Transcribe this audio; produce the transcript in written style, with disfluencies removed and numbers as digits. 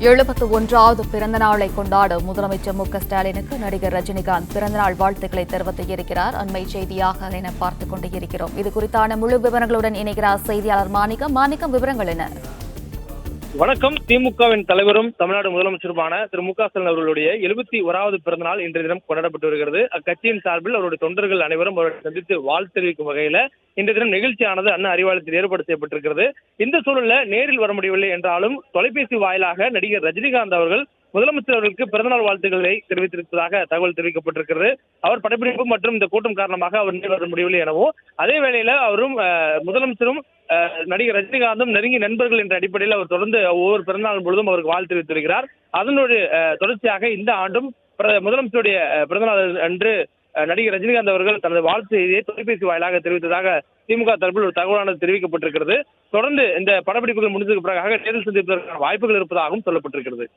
71வது பிறந்த நாளை கொண்டாடும் முதலமைச்சர் மு.க.ஸ்டாலினுக்கு நடிகர் ரஜினிகாந்த் பிறந்தநாள் வாழ்த்துக்களை தெரிவித்திருக்கிறார். அண்மை செய்தியாக என பார்த்துக் கொண்டிருக்கிறோம். இது குறித்தான முழு விவரங்களுடன் இணைகிறார் செய்தியாளர் மாணிக்கம். விவரங்கள் என்ன? வணக்கம். திமுகவின் தலைவரும் தமிழ்நாடு முதலமைச்சருமான திரு மு.க.ஸ்டாலின் அவர்களுடைய 71வது பிறந்த நாள் இன்றைய தினம் கொண்டாடப்பட்டு வருகிறது. அக்கட்சியின் சார்பில் அவருடைய தொண்டர்கள் அனைவரும் அவரை சந்தித்து வாழ்த்து தெரிவிக்கும் வகையில இன்றைய தினம் நிகழ்ச்சியானது அண்ணா அறிவாலயத்தில் ஏற்பாடு செய்யப்பட்டிருக்கிறது. இந்த சூழல்ல நேரில் வர முடியவில்லை என்றாலும் தொலைபேசி வாயிலாக நடிகர் ரஜினிகாந்த் அவர்கள் முதலமைச்சர் அவர்களுக்கு பிறந்தநாள் வாழ்த்துக்களை தெரிவித்திருப்பதாக தகவல் தெரிவிக்கப்பட்டிருக்கிறது. அவர் படப்பிடிப்பு மற்றும் இந்த கூட்டம் காரணமாக அவர் நேரில் வர முடியவில்லை எனவும், அதே வேளையில அவரும் முதலமைச்சரும் நடிகர் ரஜினிகாந்தும் நெருங்கிய நண்பர்கள் என்ற அடிப்படையில் அவர் தொடர்ந்து ஒவ்வொரு பிறந்தநாள் பொழுதும் அவருக்கு வாழ்த்து தெரிவித்திருக்கிறார். அதனுடைய தொடர்ச்சியாக இந்த ஆண்டும் முதலமைச்சருடைய பிறந்தநாள் அன்று நடிகர் ரஜினிகாந்த் அவர்கள் தனது வாழ்த்து செய்தியை தொலைபேசி வாயிலாக தெரிவித்ததாக திமுக தரப்பில் ஒரு தகவலானது தெரிவிக்கப்பட்டிருக்கிறது. தொடர்ந்து இந்த படப்பிடிப்புகள் முடிந்ததுக்கு பிறகு நேரில் சந்திப்பதற்கான வாய்ப்புகள் இருப்பதாகவும் சொல்லப்பட்டிருக்கிறது.